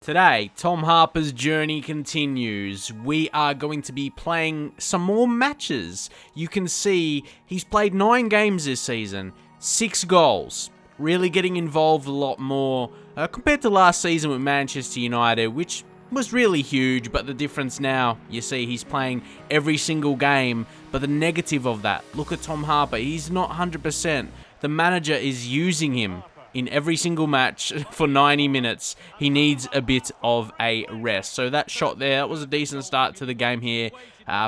Today, Tom Harper's journey continues. We are going to be playing some more matches. You can see he's played 9 games this season, 6 goals. Really getting involved a lot more compared to last season with Manchester United, which was really huge, but the difference now, you see he's playing every single game. But the negative of that, look at Tom Harper, he's not 100%. The manager is using him in every single match for 90 minutes. He needs a bit of a rest. So that shot there, that was a decent start to the game here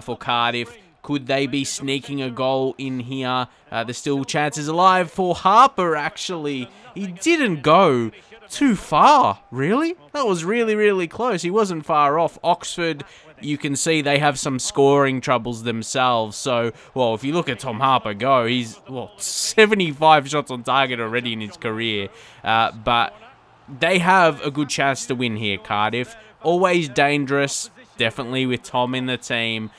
for Cardiff. Could they be sneaking a goal in here? There's still chances alive for Harper, actually. He didn't go too far, really. That was really, really close. He wasn't far off. Oxford, you can see they have some scoring troubles themselves. So, well, if you look at Tom Harper go, he's 75 shots on target already in his career. But they have a good chance to win here, Cardiff. Always dangerous, definitely with Tom in the team.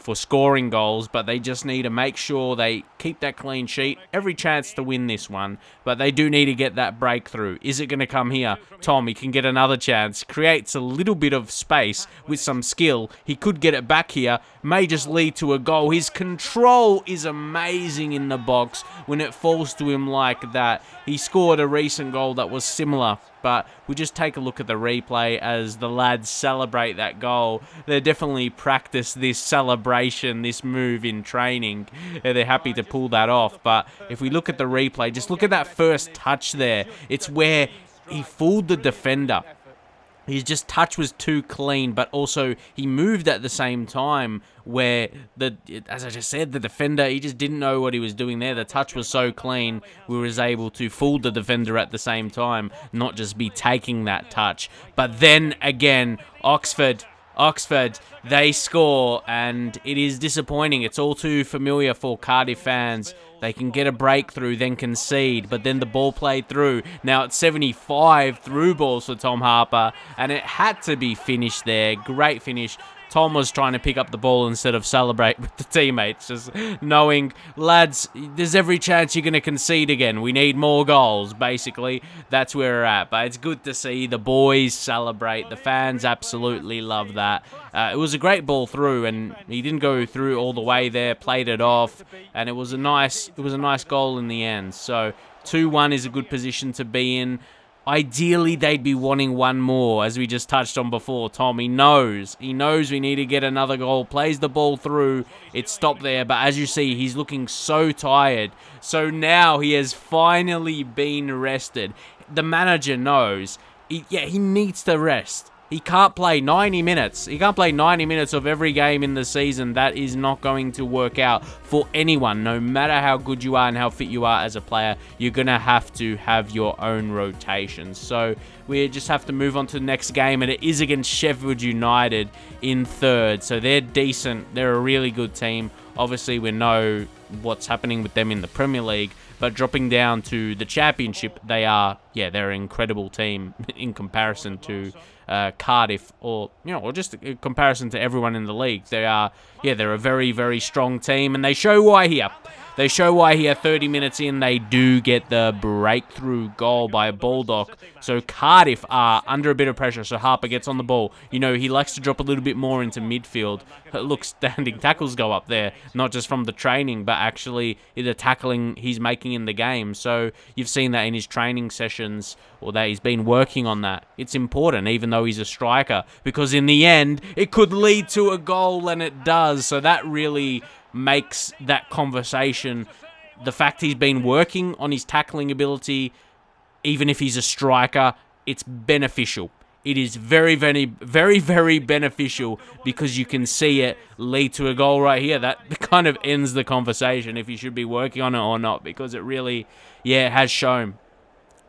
For scoring goals, but they just need to make sure they keep that clean sheet. Every chance to win this one, but they do need to get that breakthrough. Is it going to come here? Tom, he can get another chance. Creates a little bit of space with some skill. He could get it back here. May just lead to a goal. His control is amazing in the box when it falls to him like that. He scored a recent goal that was similar, but we just take a look at the replay as the lads celebrate that goal. They definitely practice this celebration, this move in training. They're happy to pull that off. But if we look at the replay, just look at that first touch there. It's where he fooled the defender. His just touch was too clean, but also he moved at the same time where, as I just said, the defender, he just didn't know what he was doing there. The touch was so clean, we was able to fool the defender at the same time, not just be taking that touch. But then again, Oxford, they score, and it is disappointing. It's all too familiar for Cardiff fans. They can get a breakthrough, then concede, but then the ball played through. Now it's 75 through balls for Tom Harper, and it had to be finished there. Great finish. Tom was trying to pick up the ball instead of celebrate with the teammates, just knowing, lads, there's every chance you're going to concede again. We need more goals, basically. That's where we're at. But it's good to see the boys celebrate. The fans absolutely love that. It was a great ball through, and he didn't go through all the way there, played it off, and it was a nice goal in the end. So 2-1 is a good position to be in. Ideally, they'd be wanting one more, as we just touched on before. Tom, he knows we need to get another goal. Plays the ball through. It's stopped there, but as you see, he's looking so tired. So now he has finally been rested. The manager knows. He needs to rest. He can't play 90 minutes. He can't play 90 minutes of every game in the season. That is not going to work out for anyone. No matter how good you are and how fit you are as a player, you're going to have your own rotations. So we just have to move on to the next game, and it is against Sheffield United in third. So they're decent. They're a really good team. Obviously, we know what's happening with them in the Premier League, but dropping down to the Championship, they're an incredible team in comparison to Cardiff, or just in comparison to everyone in the league. They're a very, very strong team, and they show why here. 30 minutes in, they do get the breakthrough goal by Baldock. So Cardiff are under a bit of pressure, so Harper gets on the ball. He likes to drop a little bit more into midfield. Look, standing tackles go up there, not just from the training, but actually the tackling he's making in the game. So you've seen that in his training sessions, or that he's been working on that. It's important, even though he's a striker, because in the end, it could lead to a goal, and it does. So that really makes that conversation. The fact he's been working on his tackling ability, even if he's a striker, it's beneficial. It is very, very, very, very beneficial, because you can see it lead to a goal right here. That kind of ends the conversation if you should be working on it or not, because it really, has shown.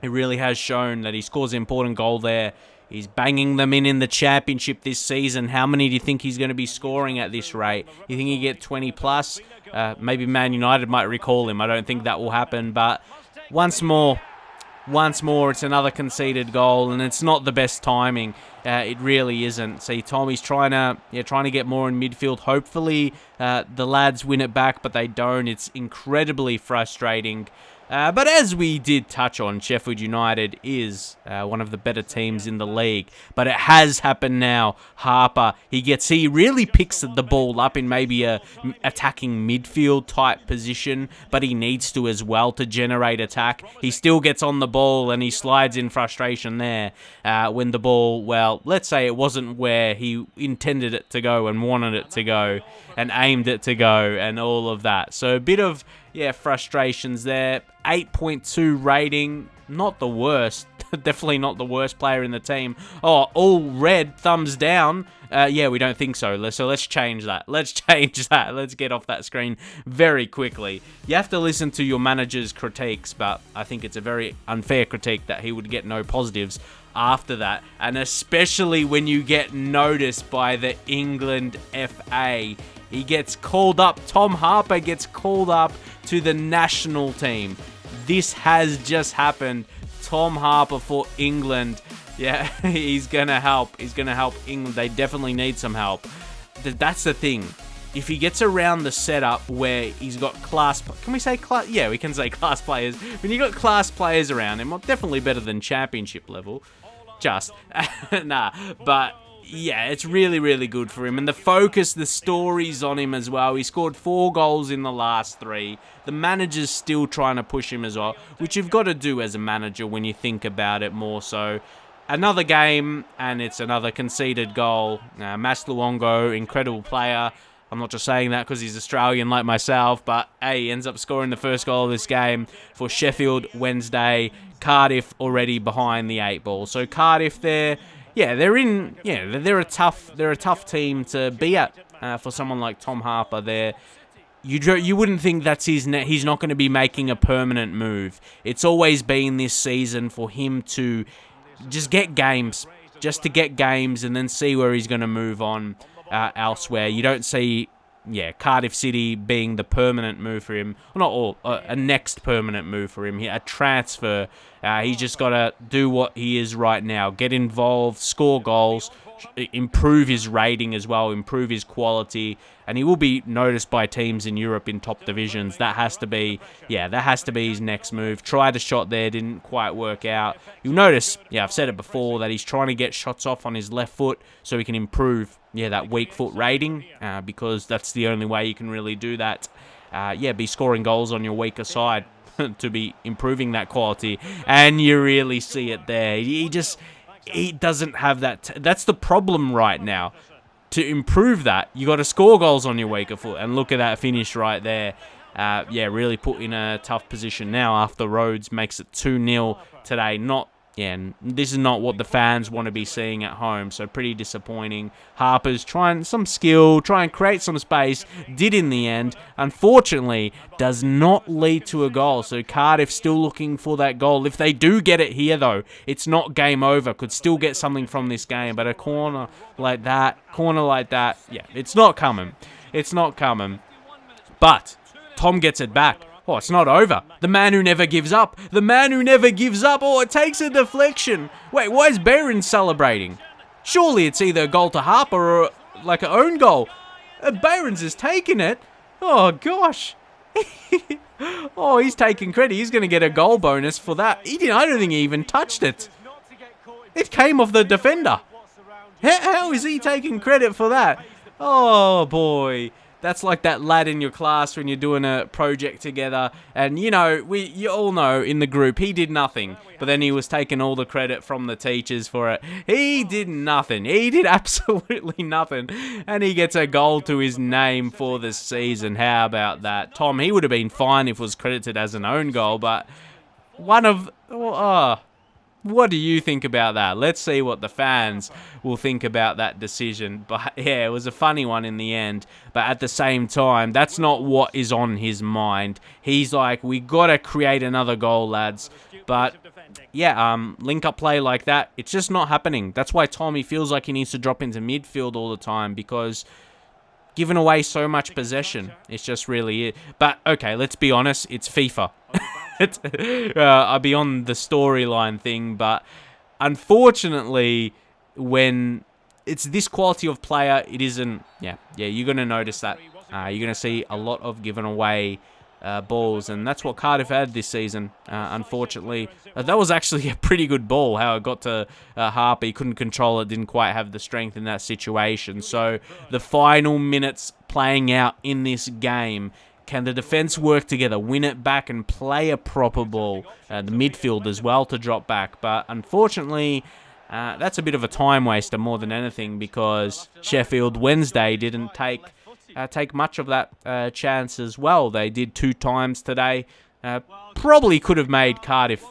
It really has shown that he scores an important goal there. He's banging them in the Championship this season. How many do you think he's going to be scoring at this rate? You think he get 20 plus? Maybe Man United might recall him. I don't think that will happen. But once more, it's another conceded goal, and it's not the best timing. It really isn't. See, Tommy's trying to get more in midfield. Hopefully, the lads win it back, but they don't. It's incredibly frustrating. But as we did touch on, Sheffield United is one of the better teams in the league. But it has happened now. Harper, he really picks the ball up in maybe a attacking midfield type position, but he needs to as well to generate attack. He still gets on the ball and he slides in frustration there when the ball, well, let's say it wasn't where he intended it to go and wanted it to go and aimed it to go and all of that. So a bit of frustrations there. 8.2 rating, not the worst. Definitely not the worst player in the team. Oh, all red, thumbs down. We don't think so. So let's change that. Let's get off that screen very quickly. You have to listen to your manager's critiques, but I think it's a very unfair critique that he would get no positives after that. And especially when you get noticed by the England FA. He gets called up. Tom Harper gets called up to the national team. This has just happened. Tom Harper for England. Yeah, he's going to help. He's going to help England. They definitely need some help. That's the thing. If he gets around the setup where he's got class... Can we say class? Yeah, we can say class players. When you got class players around him, well, definitely better than championship level. Just. Nah, but... yeah, it's really, really good for him. And the focus, the story's on him as well. He scored 4 goals in the last 3. The manager's still trying to push him as well, which you've got to do as a manager when you think about it more so. Another game, and it's another conceded goal. Mas Luongo, incredible player. I'm not just saying that because he's Australian like myself, but hey, he ends up scoring the first goal of this game for Sheffield Wednesday. Cardiff already behind the 8 ball. So Cardiff there... yeah, they're a tough team to be at for someone like Tom Harper there. You wouldn't think that's he's not going to be making a permanent move. It's always been this season for him to just get games, and then see where he's going to move on elsewhere. You don't see Cardiff City being the permanent move for him. Well, not all, a next permanent move for him. A transfer. He's just got to do what he is right now. Get involved, score goals, improve his rating as well, improve his quality, and he will be noticed by teams in Europe in top divisions. That has to be his next move. Tried a shot there, didn't quite work out. You'll notice, I've said it before, that he's trying to get shots off on his left foot so he can improve that weak foot rating, because that's the only way you can really do that. Be scoring goals on your weaker side to be improving that quality, and you really see it there. He doesn't have that. That's the problem right now. To improve that, you got to score goals on your weaker foot, and look at that finish right there. Really put in a tough position now after Rhodes makes it 2-0 today. And this is not what the fans want to be seeing at home, so pretty disappointing. Harper's trying some skill, try and create some space, did in the end. Unfortunately, does not lead to a goal, so Cardiff still looking for that goal. If they do get it here, though, it's not game over. Could still get something from this game, but a corner like that, it's not coming. It's not coming. But Tom gets it back. Oh, it's not over. The man who never gives up. Oh, it takes a deflection. Wait, why is Barron celebrating? Surely it's either a goal to Harper or like an own goal. Barron's is taking it. Oh, gosh. Oh, he's taking credit. He's going to get a goal bonus for that. I don't think he even touched it. It came off the defender. How is he taking credit for that? Oh, boy. That's like that lad in your class when you're doing a project together, and you all know in the group he did nothing, but then he was taking all the credit from the teachers for it. He did nothing. He did absolutely nothing, and he gets a goal to his name for the season. How about that? Tom, he would have been fine if it was credited as an own goal, but what do you think about that? Let's see what the fans will think about that decision. But it was a funny one in the end. But at the same time, that's not what is on his mind. He's like, we got to create another goal, lads. But link-up play like that, it's just not happening. That's why Tommy feels like he needs to drop into midfield all the time, because giving away so much possession, it's just really it. But, okay, let's be honest, it's FIFA. I'll be on the storyline thing, but unfortunately, when it's this quality of player, it isn't. You're going to notice that. You're going to see a lot of giving away balls, and that's what Cardiff had this season, unfortunately. That was actually a pretty good ball, how it got to Harper. He couldn't control it, didn't quite have the strength in that situation. So the final minutes playing out in this game. Can the defence work together, win it back, and play a proper ball? The midfield as well to drop back. But unfortunately, that's a bit of a time waster more than anything, because Sheffield Wednesday didn't take much of that chance as well. They did 2 times today. Probably could have made Cardiff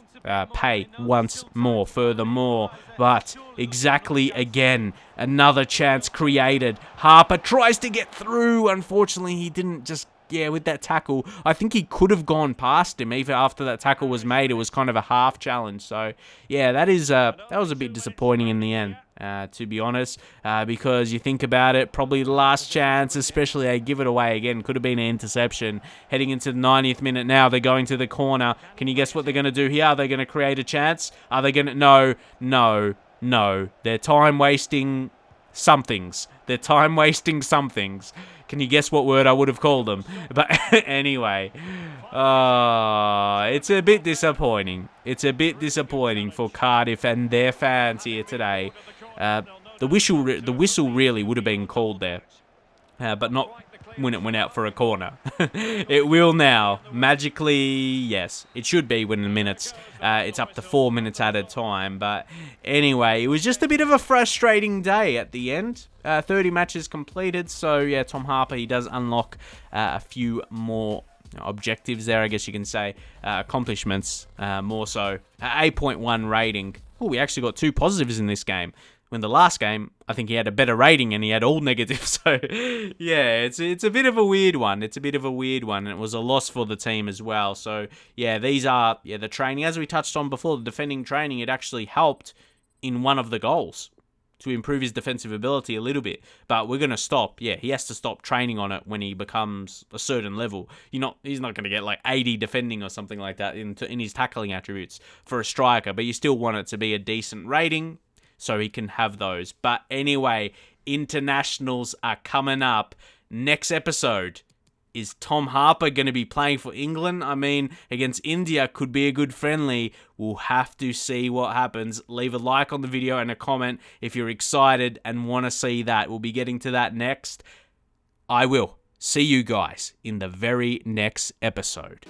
pay once more, furthermore. But exactly again, another chance created. Harper tries to get through. Unfortunately, he didn't just... Yeah, with that tackle, I think he could have gone past him even after that tackle was made. It was kind of a half challenge. So, yeah, that was a bit disappointing in the end, to be honest, because you think about it, probably the last chance, especially they give it away again. Could have been an interception. Heading into the 90th minute now, they're going to the corner. Can you guess what they're going to do here? Are they going to create a chance? Are they going to... No. They're time-wasting somethings. Can you guess what word I would have called them? But anyway, it's a bit disappointing. It's a bit disappointing for Cardiff and their fans here today. The whistle really would have been called there, but not when it went out for a corner. It will now. Magically, yes. It should be when the minutes, it's up to 4 minutes at a time. But anyway, it was just a bit of a frustrating day at the end. 30 matches completed. So, yeah, Tom Harper, he does unlock a few more objectives there, I guess you can say. Accomplishments, more so. 8.1 rating. Oh, we actually got 2 positives in this game. When the last game, I think he had a better rating and he had all negatives. So, yeah, it's a bit of a weird one. And it was a loss for the team as well. So, yeah, these are the training. As we touched on before, the defending training, it actually helped in one of the goals to improve his defensive ability a little bit. But we're going to stop. Yeah, he has to stop training on it when he becomes a certain level. He's not going to get like 80 defending or something like that in his tackling attributes for a striker. But you still want it to be a decent rating, so he can have those. But anyway, internationals are coming up. Next episode, is Tom Harper going to be playing for England? I mean, against India could be a good friendly. We'll have to see what happens. Leave a like on the video and a comment if you're excited and want to see that. We'll be getting to that next. I will see you guys in the very next episode.